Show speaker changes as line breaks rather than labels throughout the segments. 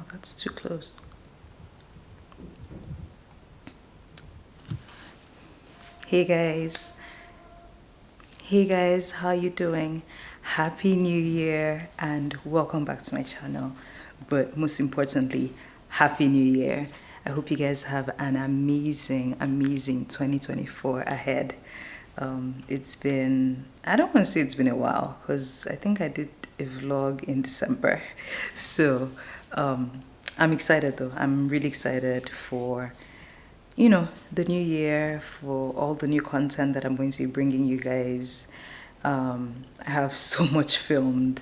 Wow, that's too close. Hey guys. Hey guys, how you doing? Happy New Year and welcome back to my channel. But most importantly, Happy New Year. I hope you guys have an amazing 2024 ahead. It's been, I don't want to say it's been a while because I think I did a vlog in December. So I'm excited though. I'm really excited for the new year, for all the new content that I'm going to be bringing you guys. I have so much filmed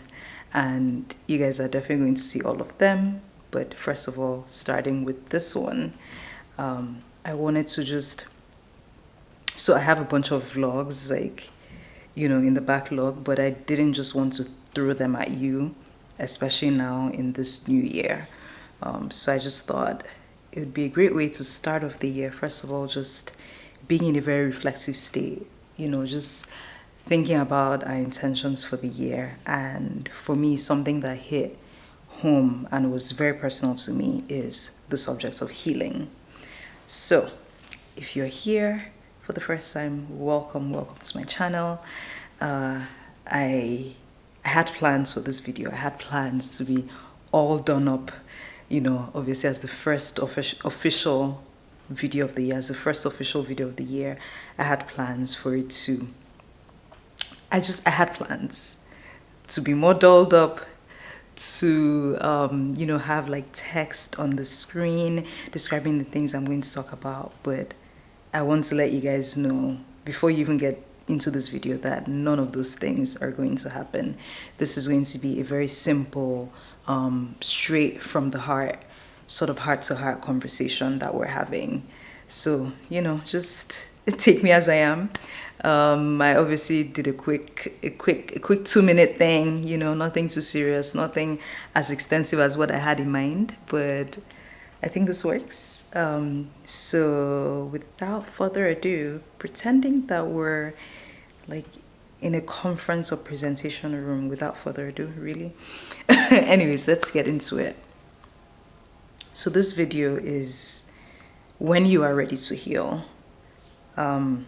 and you guys are definitely going to see all of them. But first of all, starting with this one, I wanted to so I have a bunch of vlogs like, in the backlog, but I didn't just want to throw them at you, especially now in this new year. So I just thought it would be a great way to start off the year. First of all, just being in a very reflexive state, just thinking about our intentions for the year. And for me, something that hit home and was very personal to me is the subject of healing. So if you're here for the first time, welcome to my channel. I had plans for this video. I had plans to be all done up, obviously as the first official video of the year, as the first official video of the year. I had plans for it to, I had plans to be more dolled up, to have like text on the screen describing the things I'm going to talk about. But I want to let you guys know before you even get into this video that none of those things are going to happen. This is going to be a very simple, straight from the heart, sort of heart-to-heart conversation that we're having. So, just take me as I am. I obviously did a quick 2-minute thing, nothing too serious, nothing as extensive as what I had in mind, but I think this works. So without further ado, pretending that we're like in a conference or presentation room, without further ado, really. Anyways, let's get into it. So this video is when you are ready to heal. I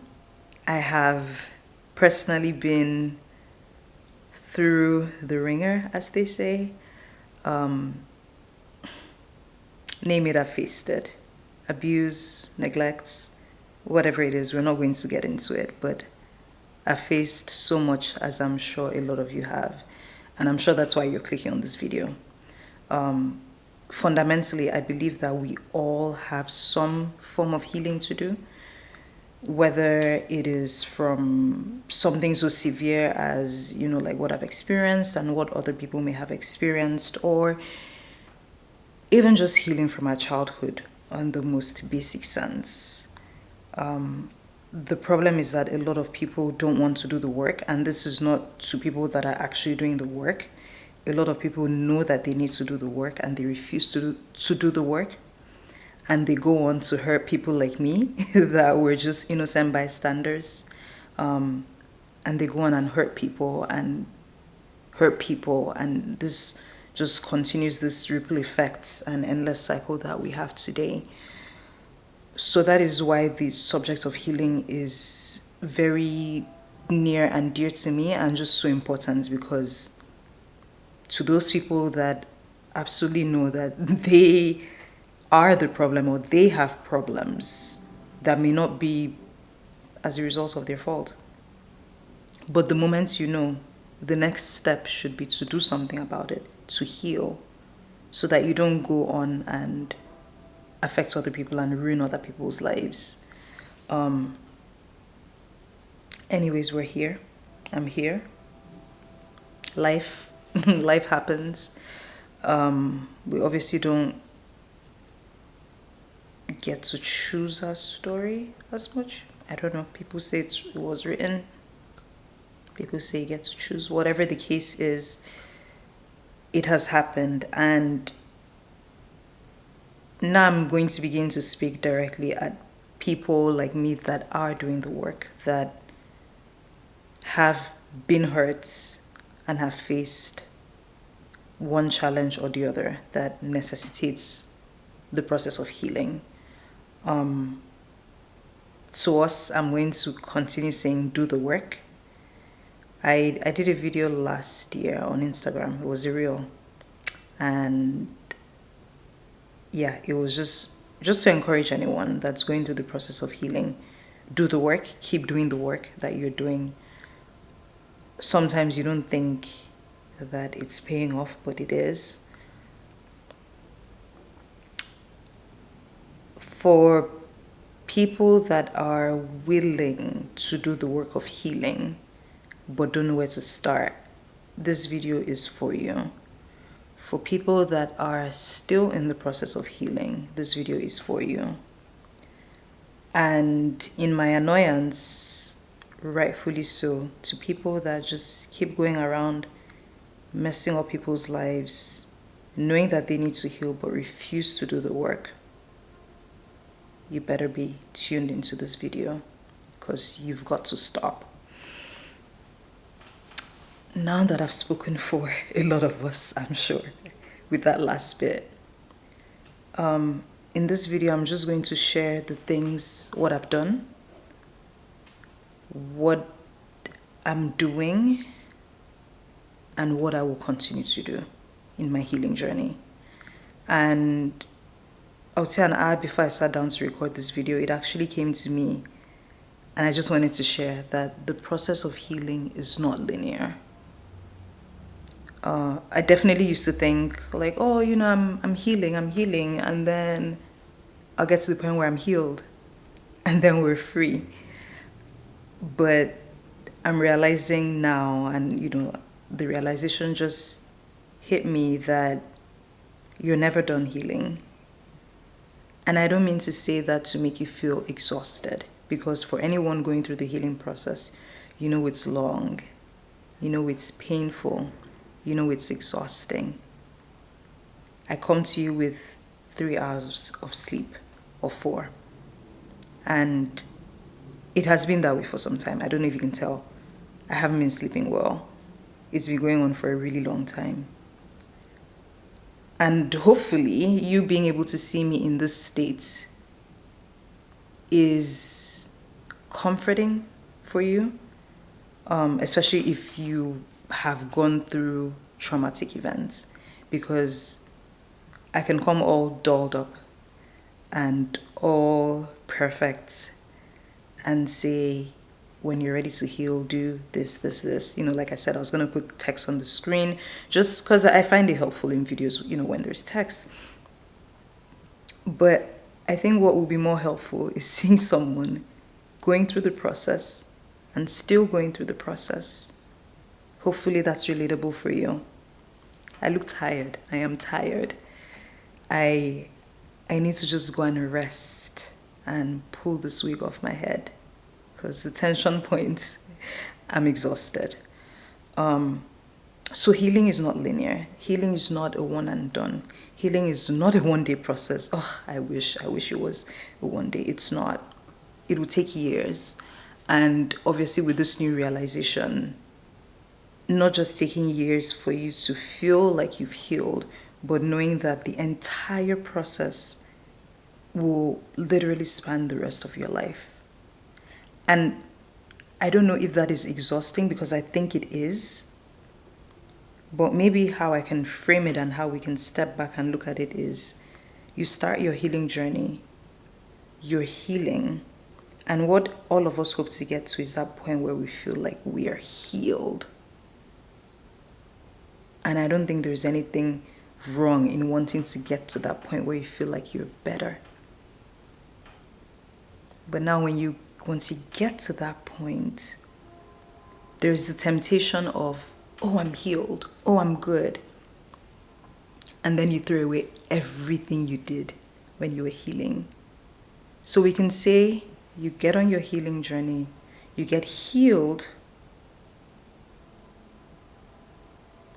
have personally been through the ringer, as they say. Name it, I've faced it. Abuse, neglect, whatever it is, we're not going to get into it, but I've faced so much, as I'm sure a lot of you have, and I'm sure that's why you're clicking on this video. Fundamentally, I believe that we all have some form of healing to do, whether it is from something so severe as, like what I've experienced and what other people may have experienced, or even just healing from our childhood on the most basic sense. The problem is that a lot of people don't want to do the work, and this is not to people that are actually doing the work. A lot of people know that they need to do the work and they refuse to do the work, and they go on to hurt people like me that were just innocent bystanders, and they go on and hurt people, and this just continues this ripple effects and endless cycle that we have today. So that is why the subject of healing is very near and dear to me, and just so important, because to those people that absolutely know that they are the problem, or they have problems that may not be as a result of their fault, but the moment the next step should be to do something about it, to heal, so that you don't go on and affect other people and ruin other people's lives. Anyways, we're here. I'm here. Life happens. We obviously don't get to choose our story as much. I don't know. People say it was written. People say you get to choose. Whatever the case is, it has happened, and now I'm going to begin to speak directly at people like me that are doing the work, that have been hurt and have faced one challenge or the other that necessitates the process of healing. To us, I'm going to continue saying do the work. I did a video last year on Instagram. It was a reel. And yeah, it was just to encourage anyone that's going through the process of healing. Do the work, keep doing the work that you're doing. Sometimes you don't think that it's paying off, but it is. For people that are willing to do the work of healing but don't know where to start, this video is for you. For people that are still in the process of healing, this video is for you. And in my annoyance, rightfully so, to people that just keep going around messing up people's lives, knowing that they need to heal but refuse to do the work, you better be tuned into this video because you've got to stop. Now that I've spoken for a lot of us, I'm sure, with that last bit, in this video, I'm just going to share the things, what I've done, what I'm doing, and what I will continue to do in my healing journey. And I would say an hour before I sat down to record this video, it actually came to me, and I just wanted to share that the process of healing is not linear. I definitely used to think like, oh, you know, I'm healing, and then I'll get to the point where I'm healed, and then we're free. But I'm realizing now, and you know, the realization just hit me that you're never done healing. And I don't mean to say that to make you feel exhausted, because for anyone going through the healing process, you know it's long, you know it's painful, you know it's exhausting. I come to you with 3 hours of sleep or 4. And it has been that way for some time. I don't know if you can tell. I haven't been sleeping well. It's been going on for a really long time. And hopefully you being able to see me in this state is comforting for you, especially if you have gone through traumatic events, because I can come all dolled up and all perfect and say, when you're ready to heal, do this. You know, like I said, I was going to put text on the screen just because I find it helpful in videos, you know, when there's text. But I think what will be more helpful is seeing someone going through the process and still going through the process. Hopefully that's relatable for you. I look tired. I am tired. I need to just go and rest and pull this wig off my head, because the tension point, I'm exhausted. So healing is not linear. Healing is not a one and done. Healing is not a one-day process. Oh, I wish it was a one day. It's not. It will take years. And obviously with this new realization, not just taking years for you to feel like you've healed, but knowing that the entire process will literally span the rest of your life. And I don't know if that is exhausting, because I think it is. But maybe how I can frame it and how we can step back and look at it is, you start your healing journey, you're healing. And what all of us hope to get to is that point where we feel like we are healed. And I don't think there's anything wrong in wanting to get to that point where you feel like you're better. But now once you get to that point, there's the temptation of, oh, I'm healed, oh, I'm good. And then you throw away everything you did when you were healing. So we can say you get on your healing journey, you get healed,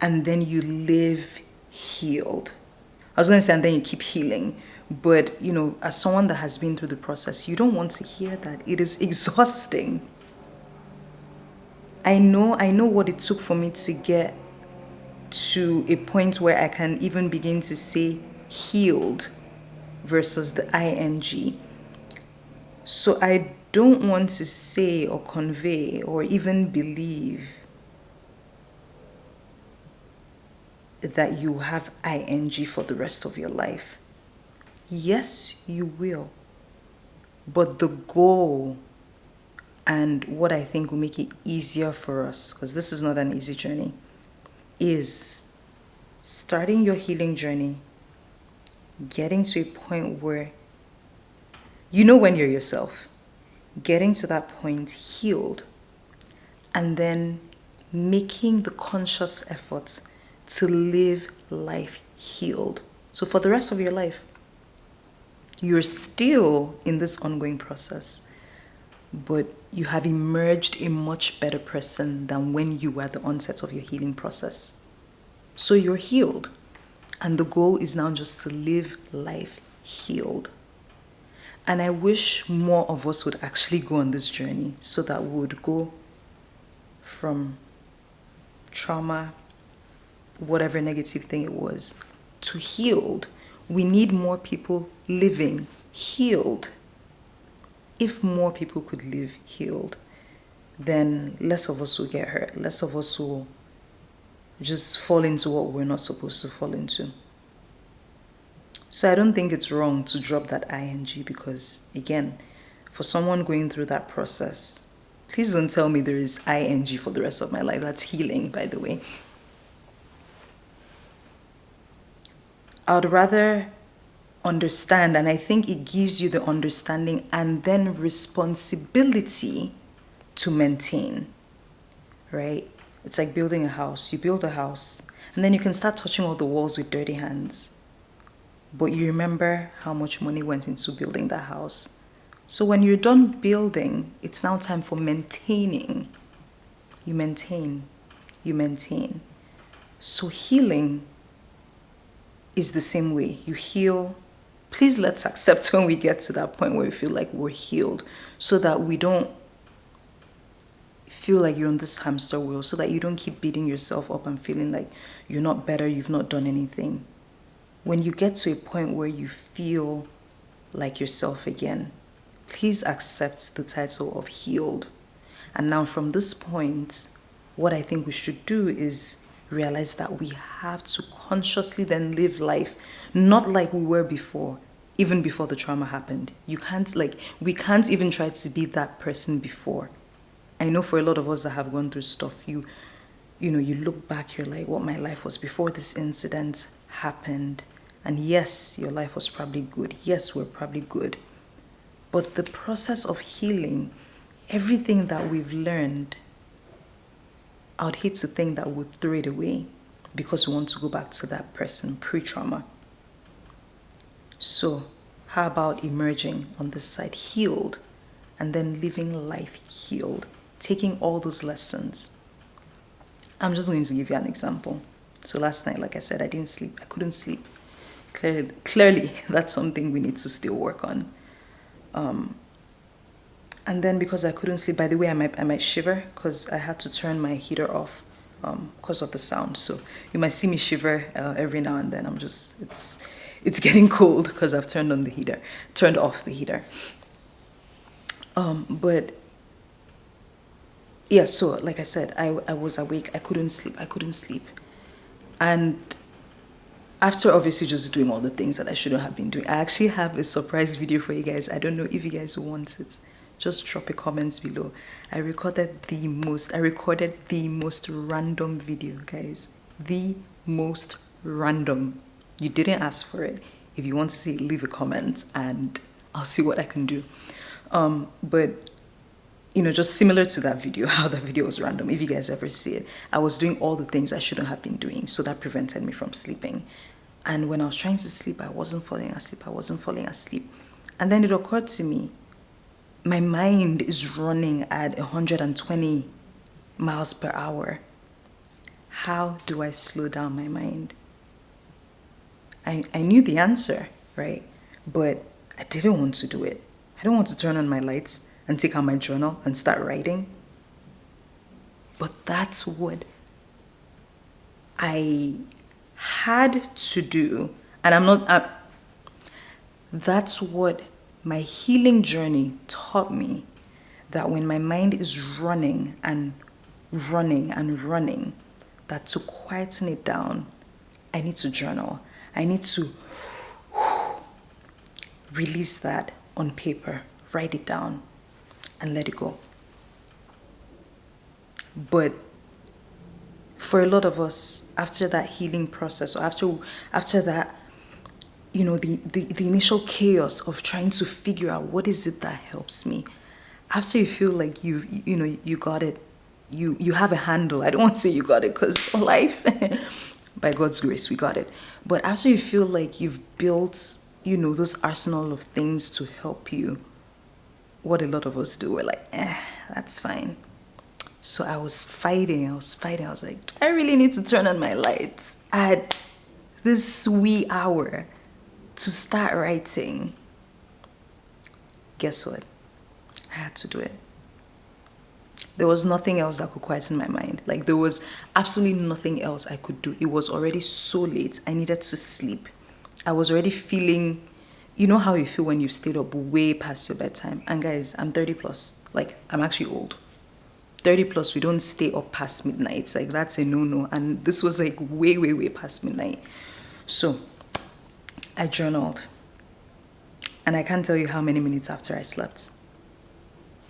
and then you live healed. I was going to say, and then you keep healing. But, you know, as someone that has been through the process, you don't want to hear that. It is exhausting. I know what it took for me to get to a point where I can even begin to say healed versus the ing. So I don't want to say or convey or even believe that you have ing for the rest of your life. Yes, you will. But the goal and what I think will make it easier for us, because this is not an easy journey, is starting your healing journey, getting to a point where you know when you're yourself, getting to that point healed, and then making the conscious effort to live life healed. So for the rest of your life, you're still in this ongoing process, but you have emerged a much better person than when you were at the onset of your healing process. So you're healed. And the goal is now just to live life healed. And I wish more of us would actually go on this journey so that we would go from trauma, whatever negative thing it was, to healed. We need more people living healed. If more people could live healed, then less of us will get hurt. Less of us will just fall into what we're not supposed to fall into. So I don't think it's wrong to drop that ing because, again, for someone going through that process, please don't tell me there is ing for the rest of my life. That's healing, by the way. I would rather understand, and I think it gives you the understanding and then responsibility to maintain, right? It's like building a house. You build a house, and then you can start touching all the walls with dirty hands. But you remember how much money went into building that house. So when you're done building, it's now time for maintaining. You maintain. You maintain. So healing is the same way. You heal. Please let's accept when we get to that point where we feel like we're healed, so that we don't feel like you're on this hamster wheel, so that you don't keep beating yourself up and feeling like you're not better, you've not done anything. When you get to a point where you feel like yourself again, please accept the title of healed. And now from this point, what I think we should do is realize that we have to consciously then live life not like we were before, even before the trauma happened. We can't even try to be that person before. I know for a lot of us that have gone through stuff, you look back, you're like, what my life was before this incident happened. And yes, your life was probably good. Yes, we're probably good. But the process of healing, everything that we've learned, I would hate to think that we'll throw it away because we want to go back to that person pre-trauma. So how about emerging on this side healed and then living life healed, taking all those lessons? I'm just going to give you an example. So last night, like I said, I didn't sleep. I couldn't sleep. Clearly, that's something we need to still work on. And then because I couldn't sleep, by the way, I might shiver because I had to turn my heater off because of the sound. So you might see me shiver every now and then. It's getting cold because I've turned off the heater. But yeah, so like I said, I was awake. I couldn't sleep. And after obviously just doing all the things that I shouldn't have been doing, I actually have a surprise video for you guys. I don't know if you guys want it. Just drop a comment below. I recorded the most random video, guys. The most random. You didn't ask for it. If you want to see it, leave a comment and I'll see what I can do. But just similar to that video, how that video was random. If you guys ever see it, I was doing all the things I shouldn't have been doing. So that prevented me from sleeping. And when I was trying to sleep, I wasn't falling asleep. And then it occurred to me, my mind is running at 120 miles per hour. How do I slow down my mind? I knew the answer, right? But I didn't want to do it. I don't want to turn on my lights and take out my journal and start writing. But that's what I had to do, and that's what my healing journey taught me, that when my mind is running and running and running, that to quieten it down, I need to journal. I need to release that on paper, write it down, and let it go. But for a lot of us, after that healing process, or after that, the initial chaos of trying to figure out what is it that helps me, after you feel like you got it, you have a handle. I don't want to say you got it, because life by God's grace we got it. But after you feel like you've built those arsenal of things to help you, what a lot of us do, we're like, that's fine. So I was fighting. I was like, do I really need to turn on my lights at this wee hour to start writing? Guess what? I had to do it. There was nothing else that could quieten my mind. Like, there was absolutely nothing else I could do. It was already so late. I needed to sleep. I was already feeling, you know how you feel when you've stayed up way past your bedtime. And guys, I'm 30 plus. Like, I'm actually old. 30 plus, we don't stay up past midnight. Like, that's a no-no. And this was like way, way, way past midnight. So I journaled. And I can't tell you how many minutes after I slept.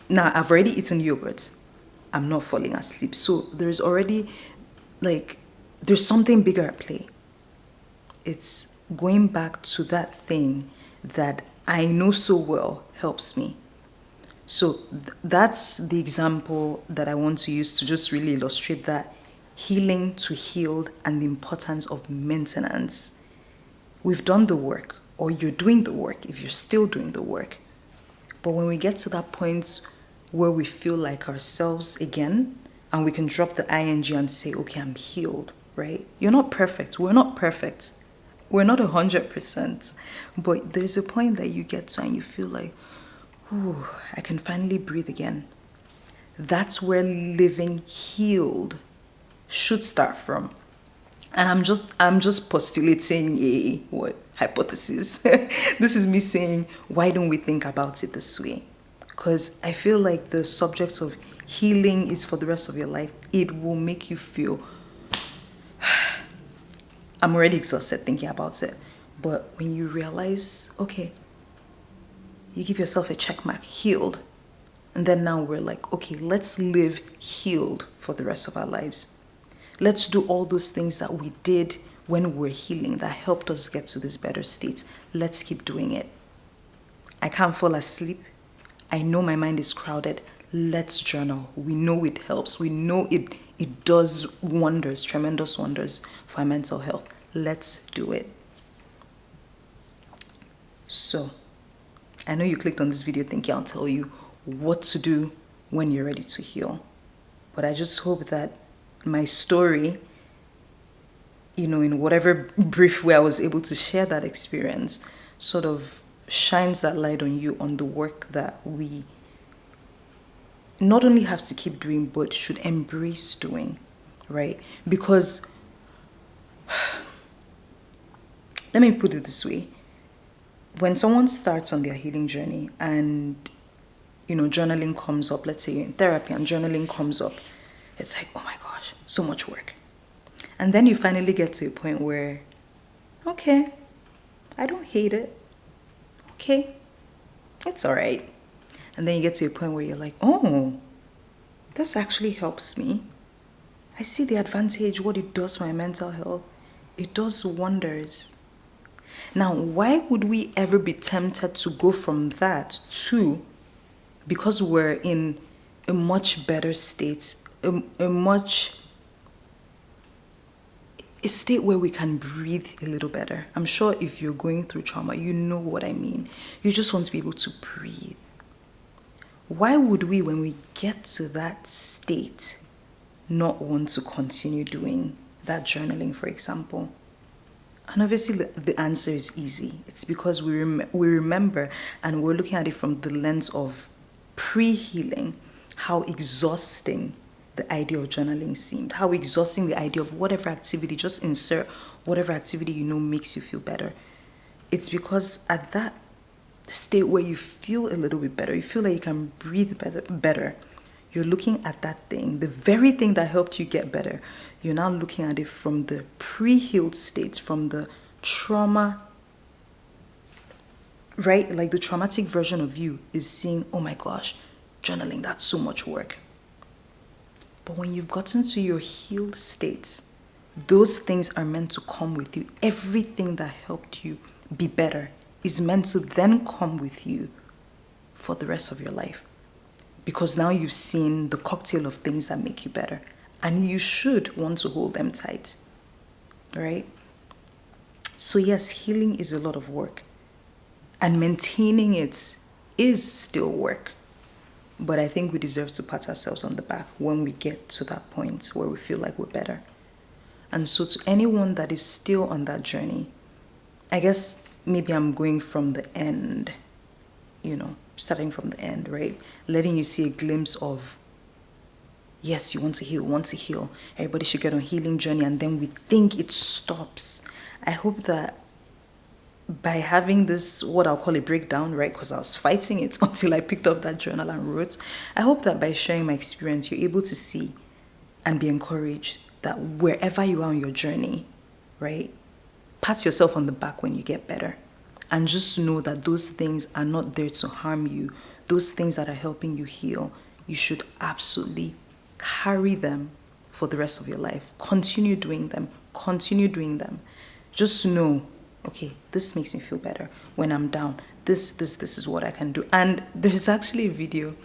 Now, I've already eaten yogurt. I'm not falling asleep. So there's already, like, there's something bigger at play. It's going back to that thing that I know so well helps me. So that's the example that I want to use to just really illustrate that healing to healed and the importance of maintenance. We've done the work, or you're doing the work if you're still doing the work. But when we get to that point where we feel like ourselves again, and we can drop the ing and say, okay, I'm healed, right? You're not perfect. We're not perfect. We're not 100%. But there's a point that you get to and you feel like, ooh, I can finally breathe again. That's where living healed should start from. And I'm just postulating a hypothesis. This is me saying, why don't we think about it this way? Because I feel like the subject of healing is for the rest of your life. It will make you feel, I'm already exhausted thinking about it. But when you realize, okay, you give yourself a check mark, healed. And then now we're like, okay, let's live healed for the rest of our lives. Let's do all those things that we did when we're healing that helped us get to this better state. Let's keep doing it. I can't fall asleep. I know my mind is crowded. Let's journal. We know it helps. We know it does wonders, tremendous wonders for our mental health. Let's do it. So, I know you clicked on this video thinking I'll tell you what to do when you're ready to heal. But I just hope that my story, in whatever brief way I was able to share that experience, sort of shines that light on you on the work that we not only have to keep doing, but should embrace doing, right? Because, let me put it this way. When someone starts on their healing journey and, journaling comes up, let's say you're in therapy and journaling comes up, it's like, oh my gosh, so much work. And then you finally get to a point where, okay, I don't hate it. Okay, it's all right. And then you get to a point where you're like, oh, this actually helps me. I see the advantage, what it does for my mental health. It does wonders. Now, why would we ever be tempted to go from that to, because we're in a much better state, a state where we can breathe a little better. I'm sure if you're going through trauma, you know what I mean. You just want to be able to breathe. Why would we, when we get to that state, not want to continue doing that journaling, for example? And obviously the answer is easy. It's because we remember and we're looking at it from the lens of pre-healing, how exhausting the idea of journaling seemed, how exhausting the idea of whatever activity, just insert whatever activity you know makes you feel better. It's because at that state where you feel a little bit better, you feel like you can breathe better, you're looking at that thing, the very thing that helped you get better. You're now looking at it from the pre-healed state, from the trauma, right? Like the traumatic version of you is seeing, oh my gosh, journaling, that's so much work. But when you've gotten to your healed state, those things are meant to come with you. Everything that helped you be better is meant to then come with you for the rest of your life. Because now you've seen the cocktail of things that make you better. And you should want to hold them tight. Right? So yes, healing is a lot of work. And maintaining it is still work. But I think we deserve to pat ourselves on the back when we get to that point where we feel like we're better. And so to anyone that is still on that journey, I guess maybe I'm going from the end, starting from the end, right? Letting you see a glimpse of, yes, you want to heal. Everybody should get on a healing journey, and then we think it stops. I hope that by having this, what I'll call a breakdown, right? Because I was fighting it until I picked up that journal and wrote. I hope that by sharing my experience, you're able to see and be encouraged that wherever you are on your journey, right? Pat yourself on the back when you get better. And just know that those things are not there to harm you. Those things that are helping you heal, you should absolutely carry them for the rest of your life. Continue doing them. Just know, okay, this makes me feel better. When I'm down, this is what I can do. And there's actually a video.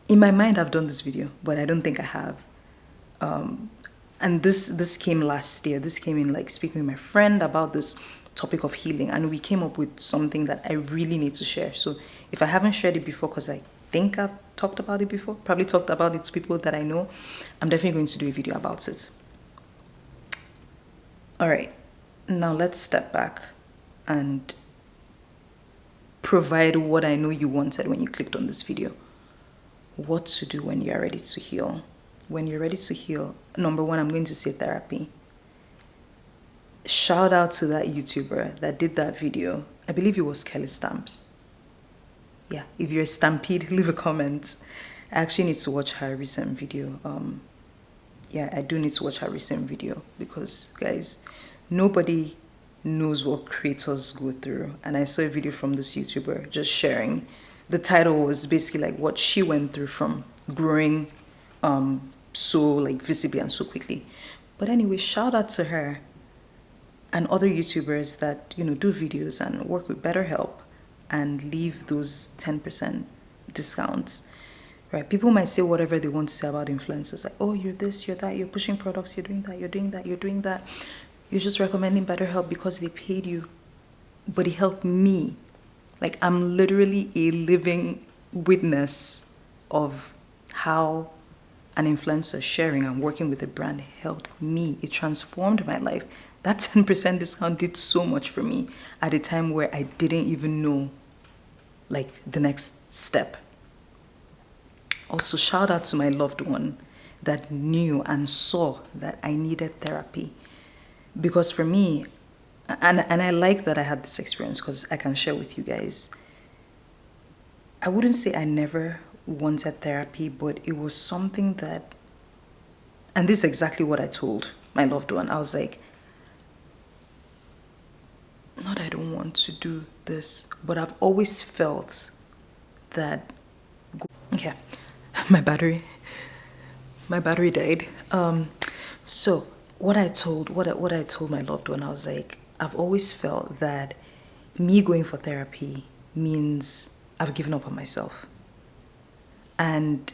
In my mind, I've done this video, but I don't think I have. And this came last year. This came in like speaking with my friend about this topic of healing, and we came up with something that I really need to share. So if I haven't shared it before, because I think I've talked about it before, probably talked about it to people that I know, I'm definitely going to do a video about it. All right, now let's step back and provide what I know you wanted when you clicked on this video. What to do when you're ready to heal. When you're ready to heal, number one, I'm going to say therapy. Shout out to that YouTuber that did that video. I believe it was Kelly Stamps. Yeah, if you're a Stampede, leave a comment. I actually need to watch her recent video. Yeah, I do need to watch her recent video because, guys, nobody knows what creators go through. And I saw a video from this YouTuber just sharing. The title was basically like what she went through from growing so like visibly and so quickly. But anyway, shout out to her and other YouTubers that, do videos and work with BetterHelp and leave those 10% discounts, right? People might say whatever they want to say about influencers, like, oh, you're this, you're that, you're pushing products, you're doing that, you're doing that, you're doing that. You're just recommending BetterHelp because they paid you. But it helped me. Like, I'm literally a living witness of how an influencer sharing and working with a brand helped me. It transformed my life. That 10% discount did so much for me at a time where I didn't even know, like, the next step. Also, shout out to my loved one that knew and saw that I needed therapy. Because for me, and I like that I had this experience because I can share with you guys. I wouldn't say I never wanted therapy, but it was something that, and this is exactly what I told my loved one. I was like, not I don't want to do this, but I've always felt that, okay, my battery died. So what I told my loved one, I was like, I've always felt that me going for therapy means I've given up on myself. And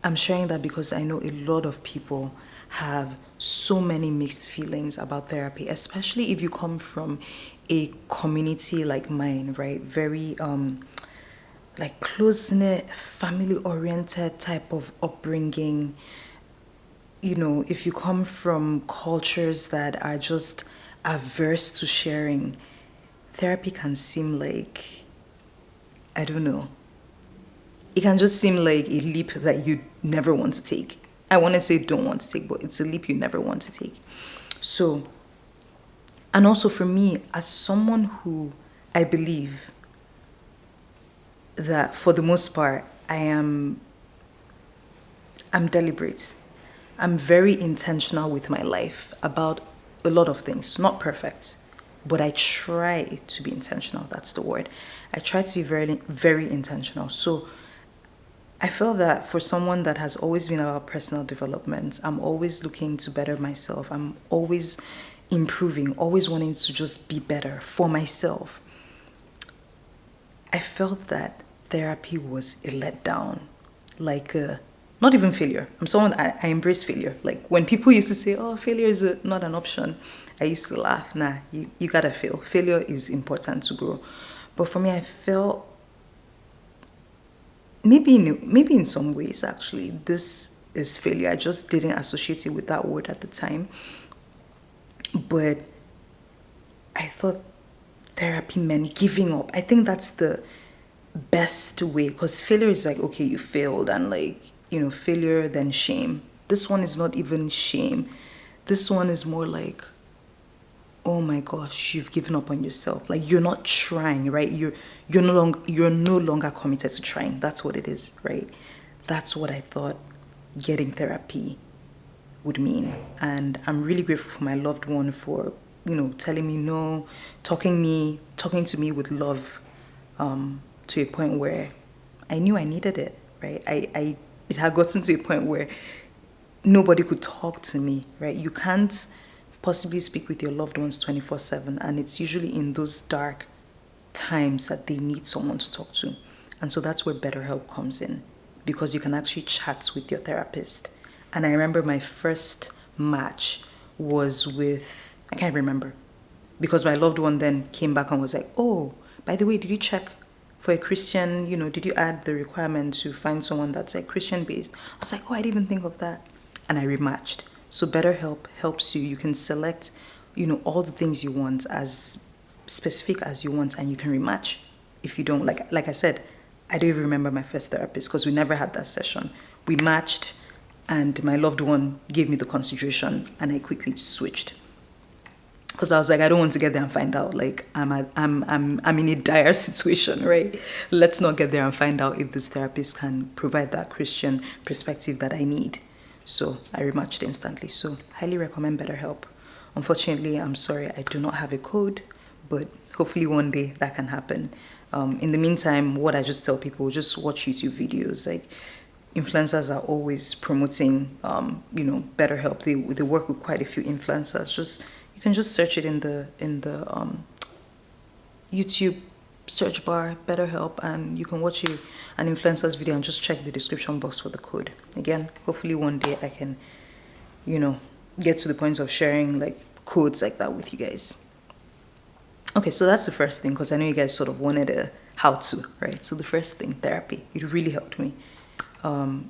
I'm sharing that because I know a lot of people have so many mixed feelings about therapy, especially if you come from a community like mine, right? Very like close-knit, family-oriented type of upbringing. If you come from cultures that are just averse to sharing, therapy can seem like, I don't know, it can just seem like a leap that you never want to take. I want to say don't want to take, but it's a leap you never want to take. So, and also for me, as someone who I believe that for the most part, I'm deliberate. I'm very intentional with my life about a lot of things. Not perfect, but I try to be intentional. That's the word. I try to be very, very intentional. So I feel that for someone that has always been about personal development, I'm always looking to better myself. I'm always improving, always wanting to just be better for myself. I felt that therapy was a letdown, like not even failure. I'm someone, I embrace failure. Like when people used to say, oh, failure is not an option, I used to laugh. Nah, you gotta fail. Failure is important to grow. But for me, I felt maybe in some ways actually this is failure. I just didn't associate it with that word at the time. But I thought therapy meant giving up. I think that's the best way, because failure is like, okay, you failed, and like, failure then shame. This one is not even shame. This one is more like, oh my gosh, you've given up on yourself. Like you're not trying, right? You're no longer committed to trying. That's what it is, right? That's what I thought getting therapy would mean. And I'm really grateful for my loved one for, telling me no, talking to me with love, to a point where I knew I needed it, right? It had gotten to a point where nobody could talk to me, right? You can't possibly speak with your loved ones 24/7, and it's usually in those dark times that they need someone to talk to. And so that's where BetterHelp comes in, because you can actually chat with your therapist. And I remember my first match was with, I can't remember, because my loved one then came back and was like, oh, by the way, did you check for a Christian, did you add the requirement to find someone that's like Christian based? I was like, oh, I didn't even think of that. And I rematched. So BetterHelp helps you. You can select, all the things you want, as specific as you want, and you can rematch if you don't. Like I said, I don't even remember my first therapist because we never had that session. We matched, and my loved one gave me the consideration, and I quickly switched. Because I was like, I don't want to get there and find out. Like I'm in a dire situation, right? Let's not get there and find out if this therapist can provide that Christian perspective that I need. So I rematched instantly. So highly recommend BetterHelp. Unfortunately, I'm sorry, I do not have a code, but hopefully one day that can happen. In the meantime, what I just tell people, just watch YouTube videos. Like influencers are always promoting, BetterHelp. They work with quite a few influencers. You can just search it in the YouTube search bar, BetterHelp, and you can watch an influencer's video and just check the description box for the code. Again, hopefully one day I can, get to the point of sharing like codes like that with you guys. Okay, so that's the first thing, because I know you guys sort of wanted a how-to, right? So the first thing, therapy. It really helped me. I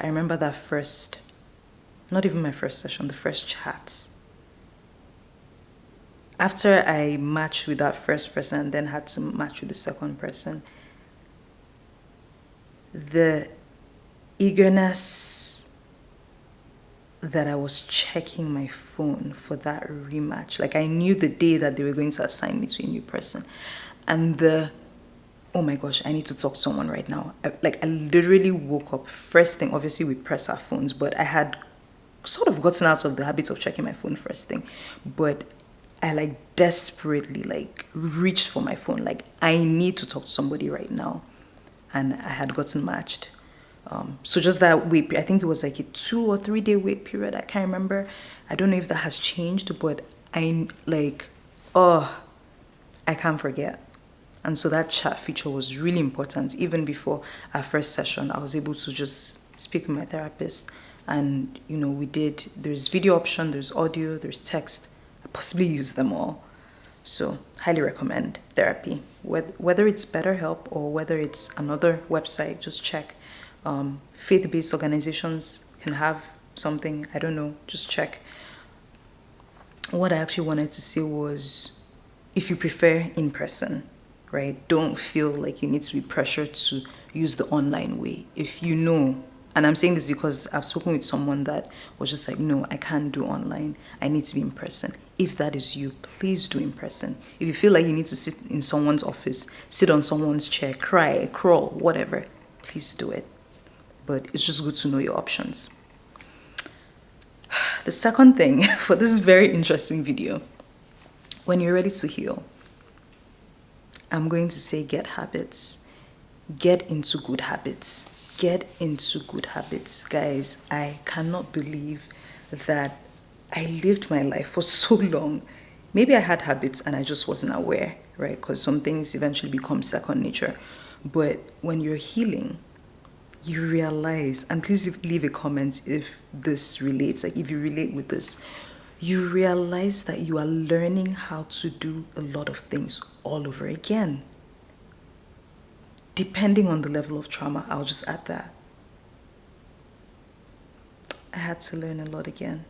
remember that first, not even my first session, the first chat. After I matched with that first person and then had to match with the second person, the eagerness that I was checking my phone for that rematch, like I knew the day that they were going to assign me to a new person, and oh my gosh, I need to talk to someone right now. I literally woke up, first thing, obviously we press our phones, but I had sort of gotten out of the habit of checking my phone first thing, but I desperately reached for my phone. Like I need to talk to somebody right now. And I had gotten matched. So just that wait, I think it was like a 2 or 3 day wait period. I can't remember. I don't know if that has changed, but I can't forget. And so that chat feature was really important. Even before our first session, I was able to just speak with my therapist. And, there's video option, there's audio, there's text. I possibly use them all. So highly recommend therapy. Whether it's BetterHelp or whether it's another website, just check. Faith-based organizations can have something, I don't know, just check. What I actually wanted to say was, if you prefer in person, right, don't feel like you need to be pressured to use the online way. If you know, and I'm saying this because I've spoken with someone that was just like, no, I can't do online. I need to be in person. If that is you, please do in person. If you feel like you need to sit in someone's office, sit on someone's chair, cry, crawl, whatever, please do it. But it's just good to know your options. The second thing for this very interesting video, when you're ready to heal, I'm going to say get habits. Get into good habits. Get into good habits. Guys, I cannot believe that I lived my life for so long. Maybe I had habits and I just wasn't aware, right? Because some things eventually become second nature. But when you're healing, you realize, and please leave a comment if this relates, like if you relate with this, you realize that you are learning how to do a lot of things all over again. Depending on the level of trauma, I'll just add that. I had to learn a lot again.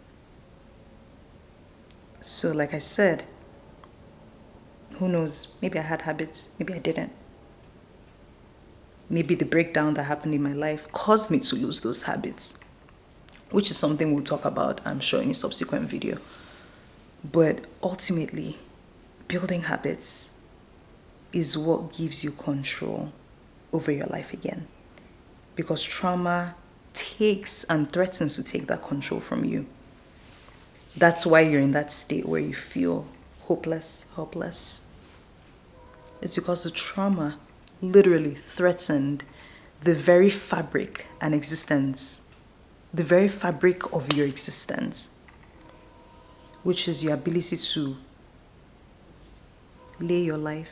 So like I said, who knows, maybe I had habits, maybe I didn't. Maybe the breakdown that happened in my life caused me to lose those habits, which is something we'll talk about, I'm sure, in a subsequent video. But ultimately, building habits is what gives you control over your life again. Because trauma takes and threatens to take that control from you. That's why you're in that state where you feel hopeless, helpless. It's because the trauma literally threatened the very fabric and existence, the very fabric of your existence, which is your ability to lay your life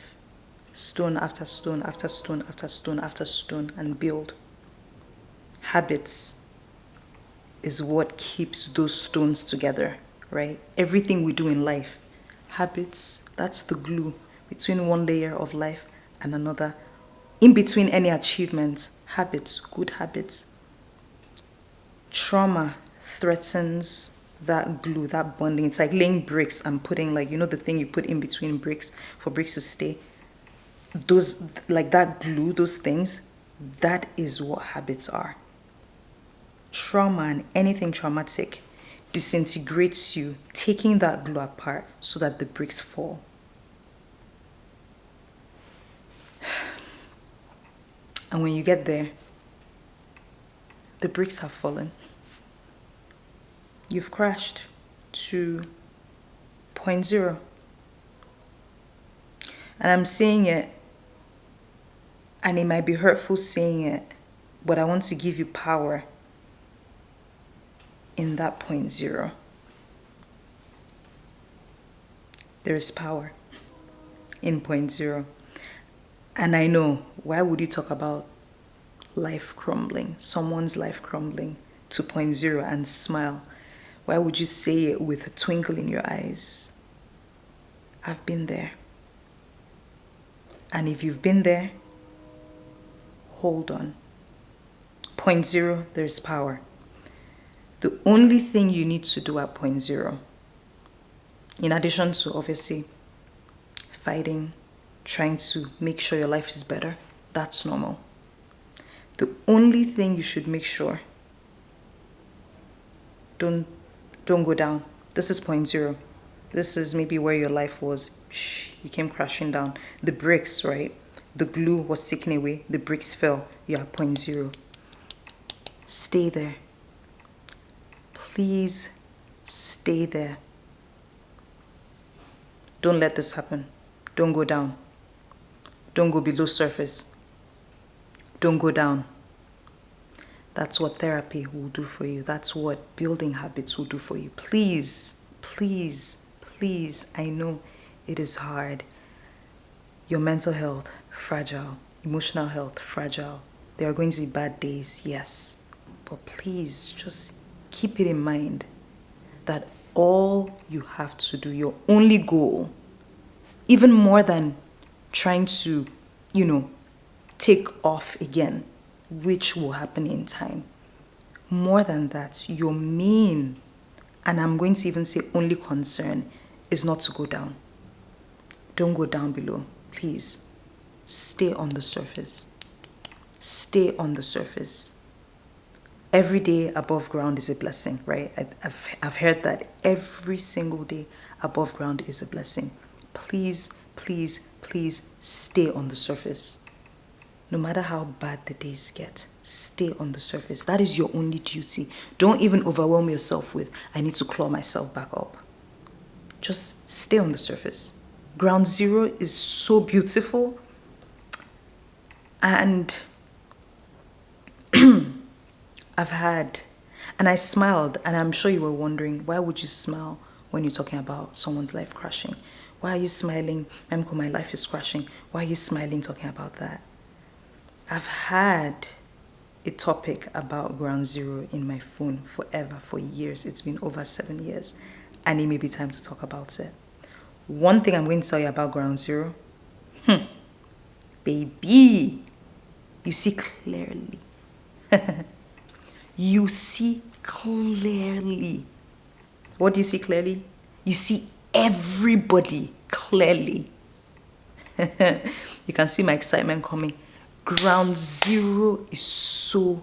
stone after stone after stone after stone after stone and build. Habits is what keeps those stones together, right? Everything we do in life, habits, that's the glue between one layer of life and another. In between any achievements, habits, good habits. Trauma threatens that glue, that bonding. It's like laying bricks and putting, like, you know, the thing you put in between bricks for bricks to stay. Those, like that glue, those things, that is what habits are. Trauma and anything traumatic disintegrates you, taking that glue apart so that the bricks fall. And when you get there, the bricks have fallen. You've crashed to point zero. And I'm saying it, and it might be hurtful saying it, but I want to give you power in that point zero. There is power in point zero. And I know, why would you talk about life crumbling, someone's life crumbling to point zero and smile? Why would you say it with a twinkle in your eyes? I've been there. And if you've been there, hold on. Point zero, there's power. The only thing you need to do at point zero, in addition to obviously fighting, trying to make sure your life is better, that's normal. The only thing you should make sure, don't go down. This is point zero. This is maybe where your life was. You came crashing down. The bricks, right? The glue was taken away. The bricks fell. You're at point zero. Stay there. Please stay there. Don't let this happen. Don't go down. Don't go below surface. Don't go down. That's what therapy will do for you. That's what building habits will do for you. Please, please, please, I know it is hard. Your mental health, fragile. Emotional health, fragile. There are going to be bad days, yes. But please, just keep it in mind that all you have to do, your only goal, even more than trying to, take off again, which will happen in time. More than that, your main, and I'm going to even say only concern, is not to go down. Don't go down below. Please, stay on the surface. stay on the surface. Every day above ground is a blessing, right? I've heard that every single day above ground is a blessing. Please, please, please stay on the surface. No matter how bad the days get, stay on the surface. That is your only duty. Don't even overwhelm yourself with, I need to claw myself back up. Just stay on the surface. Ground zero is so beautiful. And and I smiled, and I'm sure you were wondering, why would you smile when you're talking about someone's life crashing? Why are you smiling? Memko, my life is crashing. Why are you smiling talking about that? I've had a topic about ground zero in my phone forever, for years. It's been over 7 years, and it may be time to talk about it. One thing I'm going to tell you about ground zero, baby, you see clearly. You see clearly. What do you see clearly? You see everybody clearly. You can see my excitement coming. Ground zero is so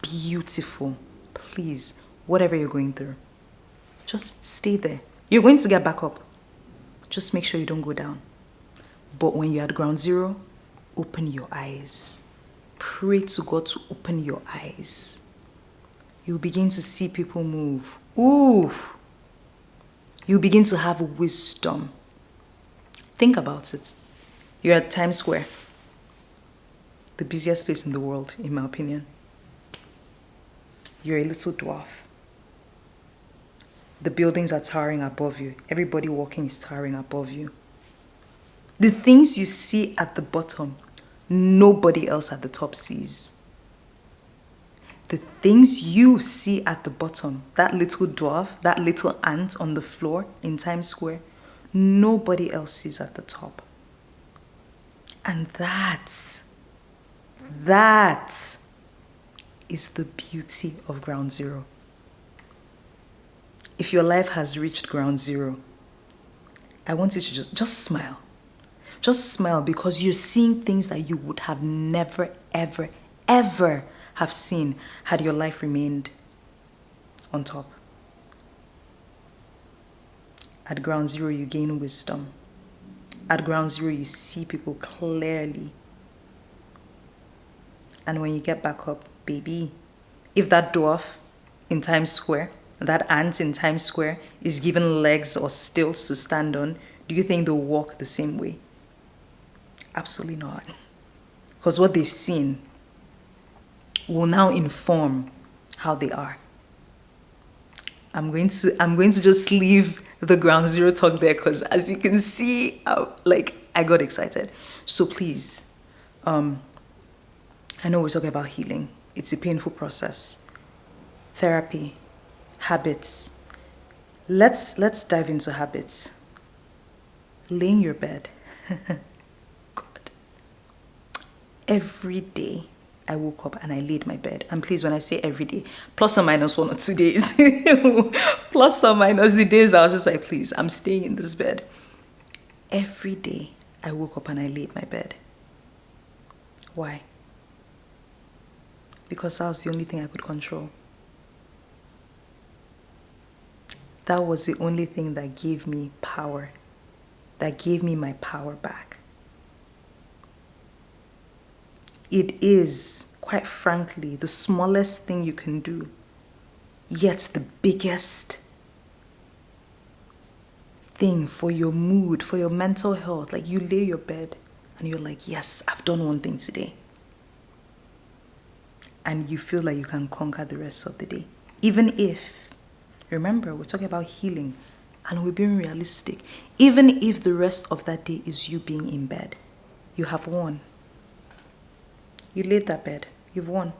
beautiful. Please, whatever you're going through, just stay there. You're going to get back up. Just make sure you don't go down. But when you're at ground zero, open your eyes. Pray to God to open your eyes. You'll begin to see people move. Ooh! You'll begin to have wisdom. Think about it. You're at Times Square, the busiest place in the world, in my opinion. You're a little dwarf. The buildings are towering above you. Everybody walking is towering above you. The things you see at the bottom, nobody else at the top sees. The things you see at the bottom, that little dwarf, that little ant on the floor in Times Square, nobody else sees at the top. And that is the beauty of ground zero. If your life has reached ground zero, I want you to just smile. Just smile, because you're seeing things that you would have never, ever, ever have seen had your life remained on top. At ground zero, you gain wisdom. At ground zero, you see people clearly. And when you get back up, baby, if that dwarf in Times Square, that ant in Times Square is given legs or stilts to stand on, do you think they'll walk the same way? Absolutely not. Because what they've seen will now inform how they are. I'm going to just leave the ground zero talk there, because as you can see, I got excited. So please, I know we're talking about healing. It's a painful process. Therapy, habits. Let's dive into habits. Lay in your bed. God. Every day I woke up and I laid my bed. And please, when I say every day, plus or minus 1 or 2 days, plus or minus the days I was just like, please, I'm staying in this bed. Every day I woke up and I laid my bed. Why? Because that was the only thing I could control. That was the only thing that gave me power, that gave me my power back. It is, quite frankly, the smallest thing you can do, yet the biggest thing for your mood, for your mental health. Like, you lay your bed and you're like, yes, I've done one thing today. And you feel like you can conquer the rest of the day. Even if, remember, we're talking about healing and we're being realistic. Even if the rest of that day is you being in bed, you have won. You laid that bed, you've won.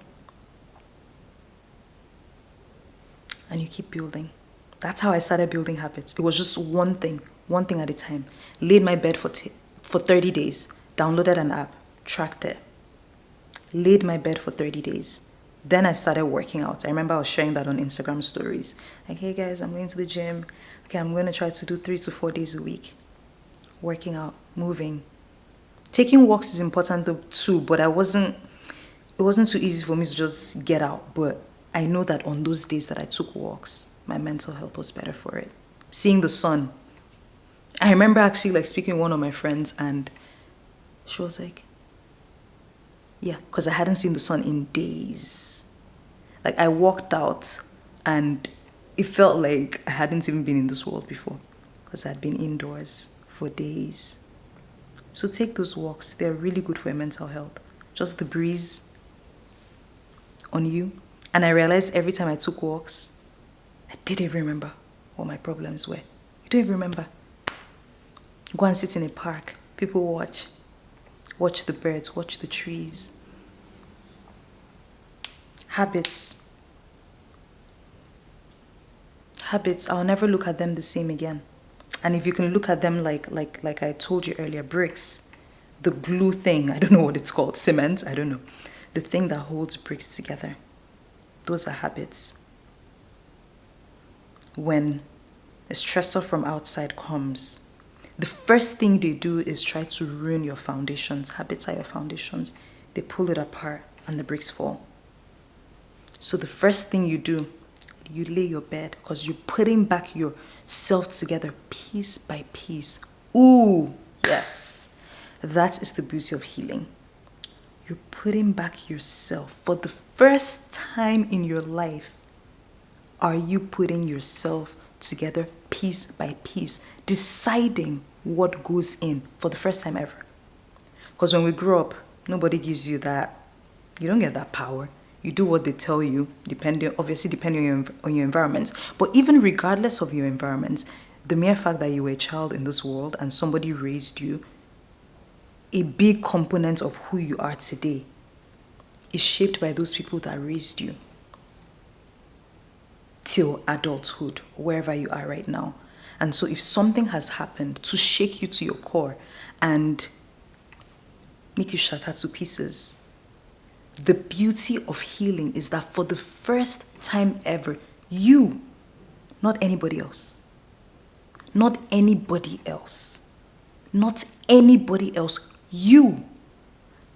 And you keep building. That's how I started building habits. It was just one thing at a time. Laid my bed for 30 days, downloaded an app, tracked it. Laid my bed for 30 days. Then I started working out. I remember I was sharing that on Instagram stories. Like, hey guys, I'm going to the gym. Okay, I'm going to try to do 3 to 4 days a week. Working out, moving. Taking walks is important too, but I wasn't it wasn't too easy for me to just get out, but I know that on those days that I took walks, my mental health was better for it. Seeing the sun. I remember actually like speaking with one of my friends, and she was like, yeah, because I hadn't seen the sun in days. Like I walked out and it felt like I hadn't even been in this world before because I'd been indoors for days. So take those walks. They're really good for your mental health. Just the breeze on you. And I realized every time I took walks, I didn't even remember what my problems were. You don't even remember. Go and sit in a park. People watch. Watch the birds, watch the trees. Habits. Habits, I'll never look at them the same again. And if you can look at them like I told you earlier, bricks, the glue thing, I don't know what it's called, cement, I don't know. The thing that holds bricks together. Those are habits. When a stressor from outside comes, the first thing they do is try to ruin your foundations. Habits are your foundations. They pull it apart and the bricks fall. So the first thing you do, you lay your bed because you're putting back yourself together piece by piece. Ooh, yes. That is the beauty of healing. You're putting back yourself. For the first time in your life, are you putting yourself together piece by piece, deciding what goes in for the first time ever? Because when we grow up, nobody gives you that. You don't get that power. You do what they tell you, depending on your environment. But even regardless of your environment, the mere fact that you were a child in this world and somebody raised you, a big component of who you are today is shaped by those people that raised you till adulthood, wherever you are right now. And so if something has happened to shake you to your core and make you shatter to pieces, the beauty of healing is that for the first time ever, you, not anybody else, not anybody else, not anybody else, you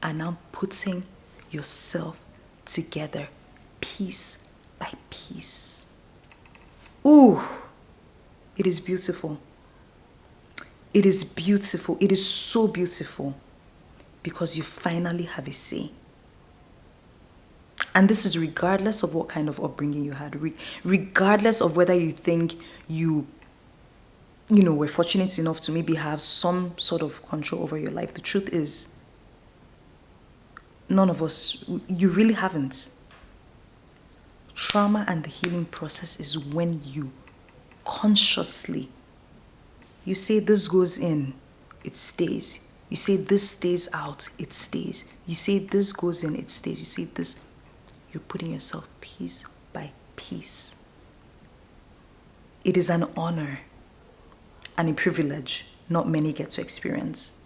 are now putting yourself together piece by piece. Ooh, it is beautiful. It is beautiful. It is so beautiful because you finally have a say. And this is regardless of what kind of upbringing you had, regardless of whether you think you were fortunate enough to maybe have some sort of control over your life. The truth is, none of us, you really haven't. Trauma and the healing process is when you consciously, you say this goes in, it stays. You say this stays out, it stays. You say this goes in, it stays. You say this. You're putting yourself piece by piece. It is an honor and a privilege not many get to experience.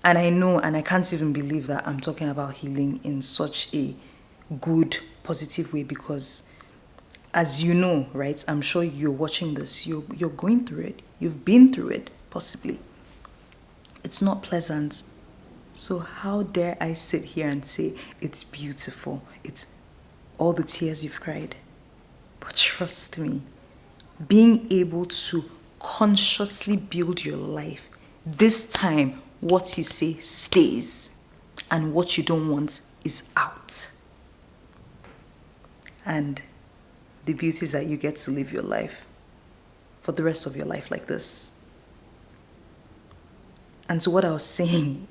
And I know, and I can't even believe that I'm talking about healing in such a good, positive way because, as you know, right, I'm sure you're watching this, you're going through it. You've been through it, possibly. It's not pleasant. So how dare I sit here and say it's beautiful, it's all the tears you've cried. But trust me, being able to consciously build your life, this time what you say stays and what you don't want is out. And the beauty is that you get to live your life for the rest of your life like this. And so what I was saying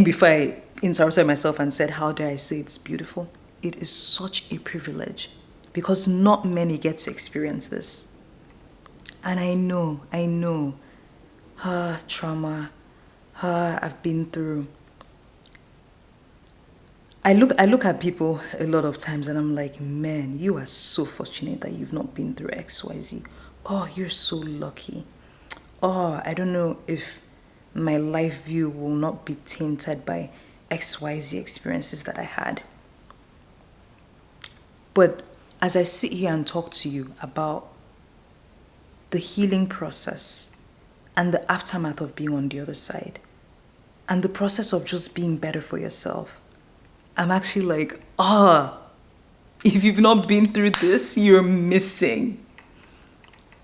before I interrupted myself and said, how dare I say it's beautiful? It is such a privilege because not many get to experience this. And I know, trauma, I've been through. I look at people a lot of times and I'm like, man, you are so fortunate that you've not been through XYZ. Oh, you're so lucky. Oh, I don't know if my life view will not be tainted by XYZ experiences that I had. But as I sit here and talk to you about the healing process and the aftermath of being on the other side, and the process of just being better for yourself. I'm actually like, if you've not been through this, you're missing.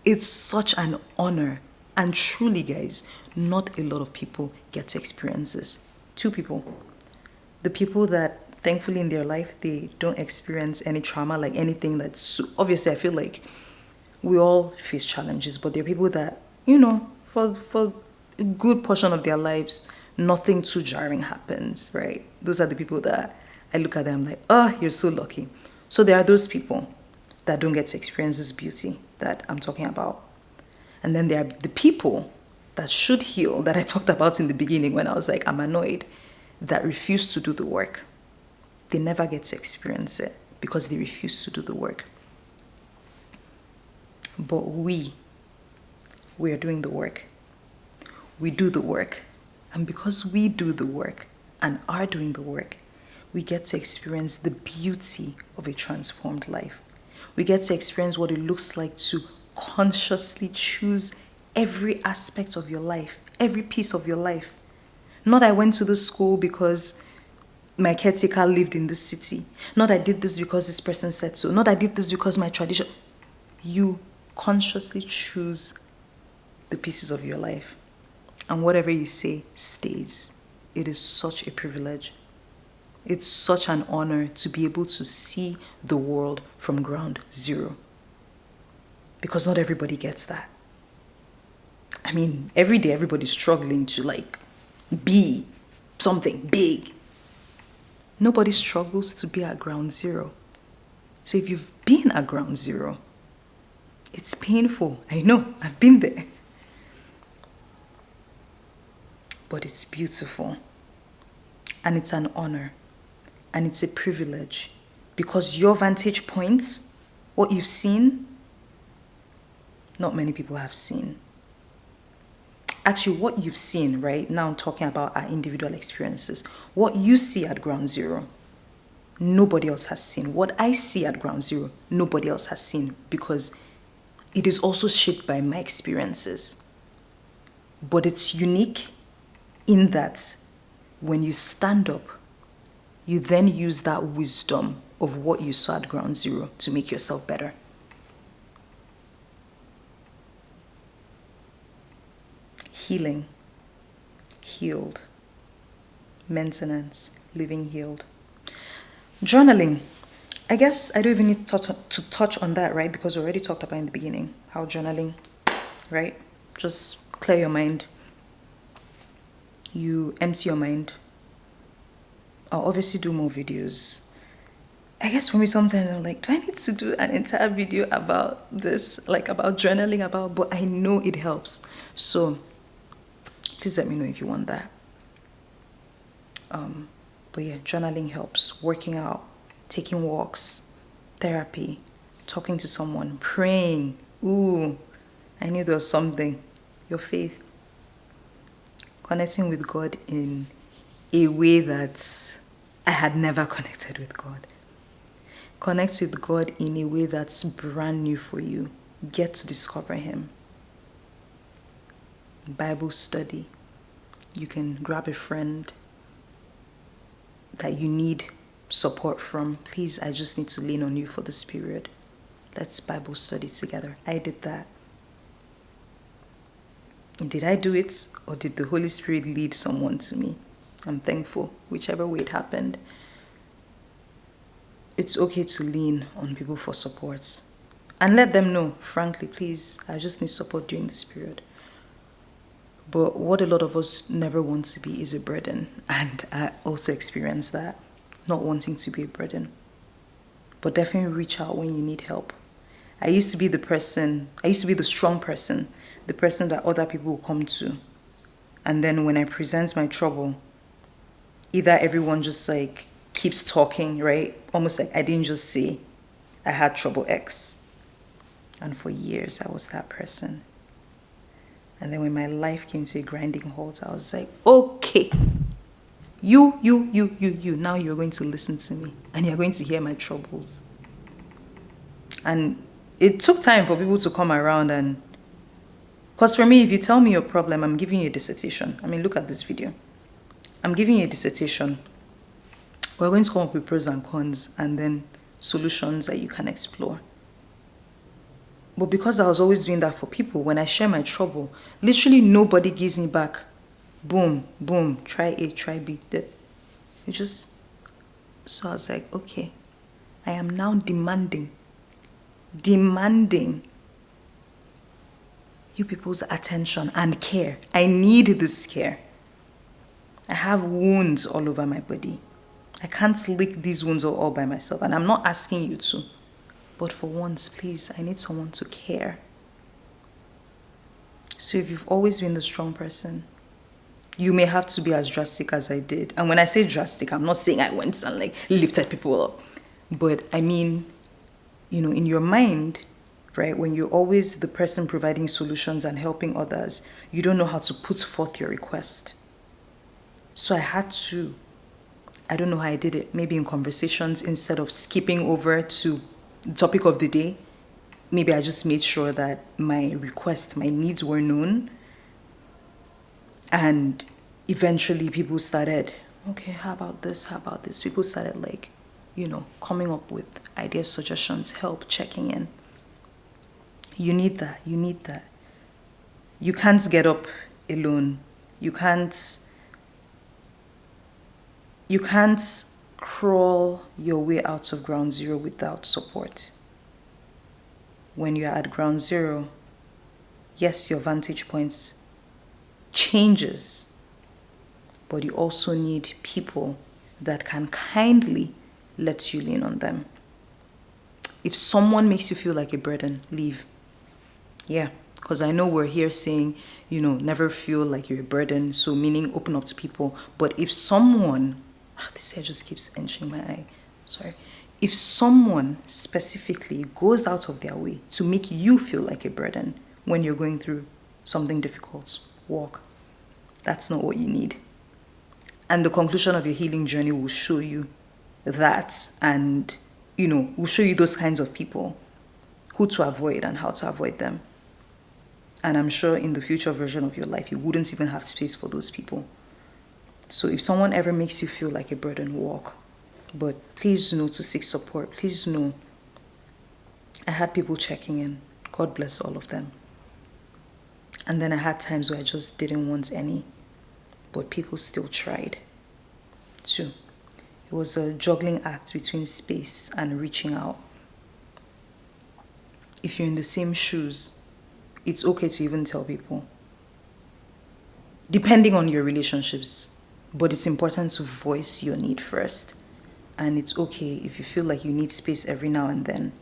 It's such an honor. And truly, guys, not a lot of people get to experience this. Two people. The people that thankfully in their life, they don't experience any trauma, like anything that's... Obviously, I feel like we all face challenges, but there are people that, for a good portion of their lives, nothing too jarring happens, right? Those are the people that I look at them like, oh, you're so lucky. So there are those people that don't get to experience this beauty that I'm talking about. And then there are the people that should heal, that I talked about in the beginning when I was like, I'm annoyed, that refuse to do the work. They never get to experience it because they refuse to do the work. But we are doing the work. We do the work. And because we do the work and are doing the work, we get to experience the beauty of a transformed life. We get to experience what it looks like to consciously choose every aspect of your life, every piece of your life. Not I went to this school because my caretaker lived in this city. Not I did this because this person said so. Not I did this because my tradition. You consciously choose the pieces of your life. And whatever you say stays. It is such a privilege. It's such an honor to be able to see the world from ground zero. Because not everybody gets that. I mean, every day everybody's struggling to be something big. Nobody struggles to be at ground zero. So if you've been at ground zero, it's painful. I know, I've been there. But it's beautiful. And it's an honor. And it's a privilege. Because your vantage points, what you've seen, not many people have seen. Actually, what you've seen, right? Now I'm talking about our individual experiences. What you see at ground zero, nobody else has seen. What I see at ground zero, nobody else has seen, because it is also shaped by my experiences. But it's unique in that when you stand up, you then use that wisdom of what you saw at ground zero to make yourself better. Healing, healed, maintenance, living healed. Journaling. I guess I don't even need to touch on that, right? Because we already talked about in the beginning how journaling, right? Just clear your mind. You empty your mind. I'll obviously do more videos. I guess for me sometimes I'm like, do I need to do an entire video about this? About journaling, but I know it helps. So please let me know if you want that. But yeah, journaling helps. Working out, taking walks, therapy, talking to someone, praying. Ooh, I knew there was something. Your faith. Connecting with God in a way that I had never connected with God. Connect with God in a way that's brand new for you. Get to discover Him. Bible study. You can grab a friend that you need support from. Please, I just need to lean on you for this period. Let's Bible study together. I did that. Did I do it, or did the Holy Spirit lead someone to me? I'm thankful, whichever way it happened. It's okay to lean on people for support. And let them know, frankly, please, I just need support during this period. But what a lot of us never want to be is a burden. And I also experienced that, not wanting to be a burden. But definitely reach out when you need help. I used to be the strong person, the person that other people will come to. And then when I present my trouble, either everyone just keeps talking, right? Almost like I didn't just say I had trouble X. And for years, I was that person. And then when my life came to a grinding halt, I was like, okay, you, now you're going to listen to me and you're going to hear my troubles. And it took time for people to come around because for me, if you tell me your problem, I'm giving you a dissertation. I mean, look at this video. I'm giving you a dissertation. We're going to come up with pros and cons and then solutions that you can explore. But because I was always doing that for people, when I share my trouble, literally nobody gives me back. Boom, boom, try A, try B. It just, so I was like, okay, I am now demanding you people's attention and care. I need this care. I have wounds all over my body. I can't lick these wounds all by myself, and I'm not asking you to. But for once, please, I need someone to care. So if you've always been the strong person, you may have to be as drastic as I did. And when I say drastic, I'm not saying I went and like lifted people up. But I mean, in your mind, right, when you're always the person providing solutions and helping others, you don't know how to put forth your request. So I had to. I don't know how I did it. Maybe in conversations, instead of skipping over to the topic of the day, maybe I just made sure that my request, my needs were known. And eventually people started, okay, how about this? How about this? People started like, coming up with ideas, suggestions, help, checking in. You need that. You need that. You can't get up alone. You can't crawl your way out of ground zero without support. When you're at ground zero, yes, your vantage points changes, but you also need people that can kindly let you lean on them. If someone makes you feel like a burden, leave. Yeah, because I know we're here saying, never feel like you're a burden, so meaning open up to people. But if someone, this hair just keeps inching my eye, sorry. If someone specifically goes out of their way to make you feel like a burden when you're going through something difficult, walk. That's not what you need. And the conclusion of your healing journey will show you that, and, will show you those kinds of people, who to avoid and how to avoid them. And I'm sure in the future version of your life, you wouldn't even have space for those people. So if someone ever makes you feel like a burden, walk. But please know to seek support. Please know. I had people checking in. God bless all of them. And then I had times where I just didn't want any. But people still tried. Too. It was a juggling act between space and reaching out. If you're in the same shoes, it's okay to even tell people. Depending on your relationships. But it's important to voice your need first. And it's okay if you feel like you need space every now and then.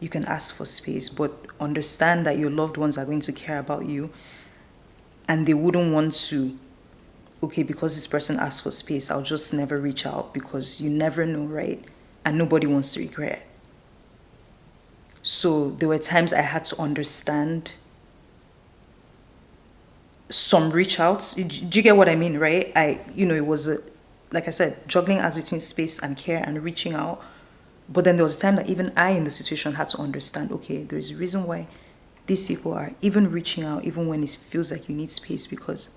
You can ask for space, but understand that your loved ones are going to care about you. And they wouldn't want to, okay, because this person asked for space, I'll just never reach out, because you never know, right? And nobody wants to regret. So there were times I had to understand some reach outs. Do you get what I mean, right? It was like I said, juggling acts between space and care and reaching out. But then there was a time that even I in the situation had to understand, okay, there is a reason why these people are even reaching out, even when it feels like you need space, because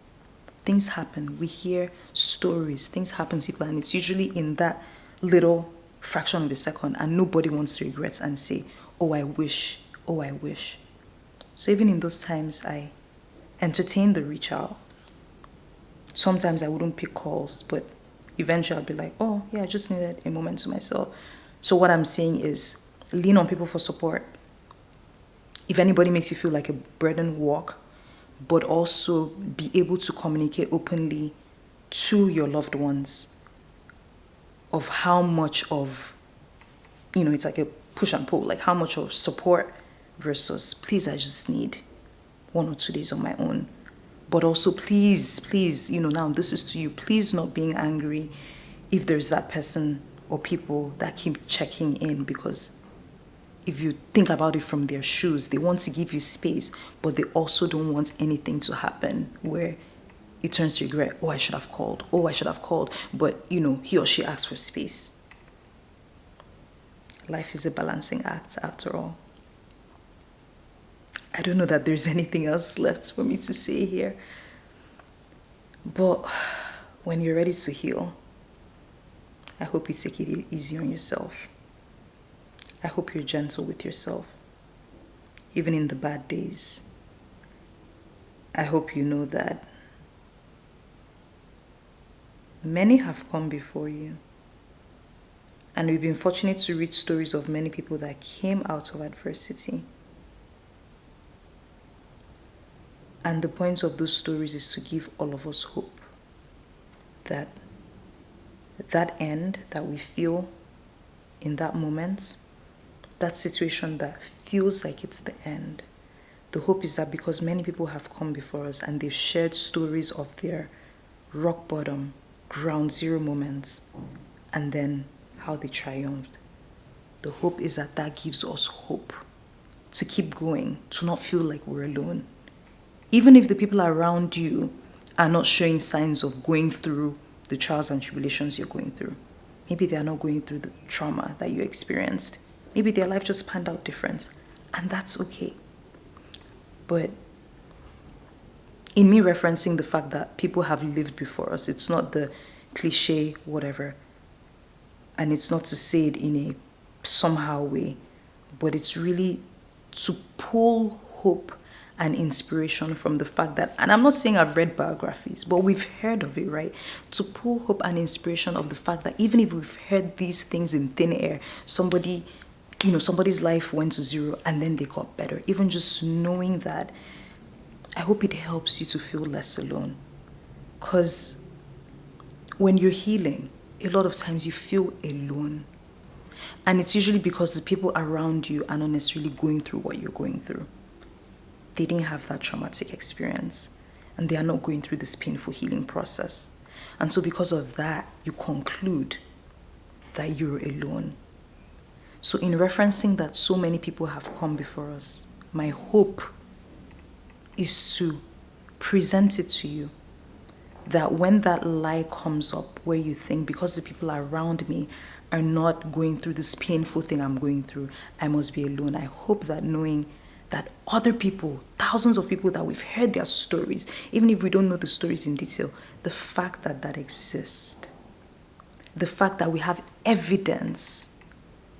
things happen. We hear stories, things happen to people, and it's usually in that little fraction of a second, and nobody wants to regret and say, oh, I wish. So even in those times, I entertained the reach out. Sometimes I wouldn't pick calls, but eventually I'd be like, oh, yeah, I just needed a moment to myself. So what I'm saying is lean on people for support. If anybody makes you feel like a burden, walk, but also be able to communicate openly to your loved ones of how much of, it's like a push and pull, like how much of support versus, please, I just need 1 or 2 days on my own. But also, please, now this is to you, please not being angry if there's that person or people that keep checking in, because if you think about it from their shoes, they want to give you space, but they also don't want anything to happen where it turns to regret. Oh, I should have called. But, he or she asks for space. Life is a balancing act, after all. I don't know that there's anything else left for me to say here. But when you're ready to heal, I hope you take it easy on yourself. I hope you're gentle with yourself, even in the bad days. I hope you know that many have come before you. And we've been fortunate to read stories of many people that came out of adversity. And the point of those stories is to give all of us hope that that end that we feel in that moment, that situation that feels like it's the end, the hope is that because many people have come before us and they've shared stories of their rock bottom, ground zero moments, and then how they triumphed. The hope is that that gives us hope to keep going, to not feel like we're alone. Even if the people around you are not showing signs of going through the trials and tribulations you're going through. Maybe they are not going through the trauma that you experienced. Maybe their life just panned out different, and that's okay. But in me referencing the fact that people have lived before us, it's not the cliche, whatever. And it's not to say it in a somehow way, but it's really to pull hope and inspiration from the fact that, and I'm not saying I've read biographies, but we've heard of it, right? To pull hope and inspiration of the fact that even if we've heard these things in thin air, somebody's life went to zero and then they got better. Even just knowing that, I hope it helps you to feel less alone. Because when you're healing, a lot of times you feel alone. And it's usually because the people around you are not necessarily going through what you're going through. They didn't have that traumatic experience. And they are not going through this painful healing process. And so because of that, you conclude that you're alone. So in referencing that so many people have come before us, my hope is to present it to you that when that lie comes up where you think because the people around me are not going through this painful thing I'm going through, I must be alone. I hope that knowing that other people, thousands of people that we've heard their stories, even if we don't know the stories in detail, the fact that that exists, the fact that we have evidence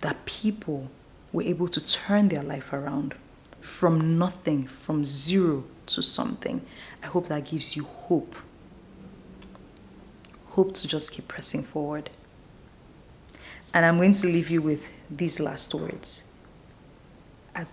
that people were able to turn their life around from nothing, from zero to something, I hope that gives you hope. Hope to just keep pressing forward. And I'm going to leave you with these last words. At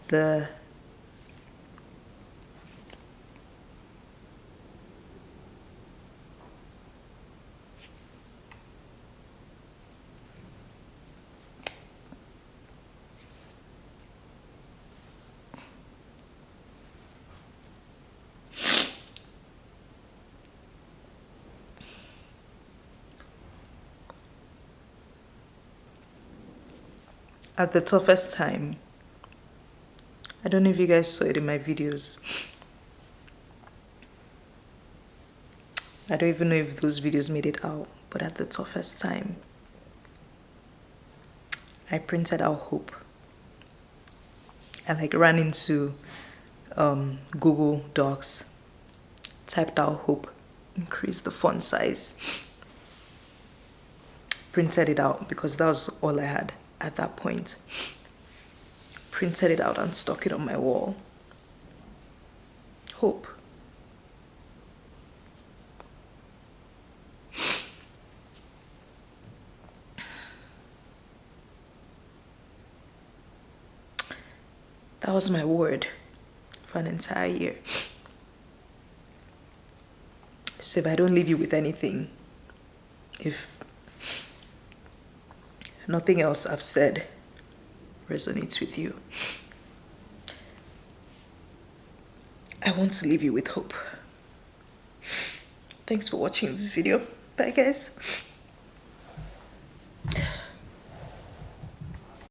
the toughest time, I don't know if you guys saw it in my videos. I don't even know if those videos made it out, but at the toughest time, I printed out hope. I ran into Google Docs, typed out hope, increased the font size, printed it out because that was all I had at that point. Printed it out and stuck it on my wall. Hope. That was my word for an entire year. So if I don't leave you with anything, if nothing else I've said resonates with you, I want to leave you with hope. Thanks for watching this video. Bye guys.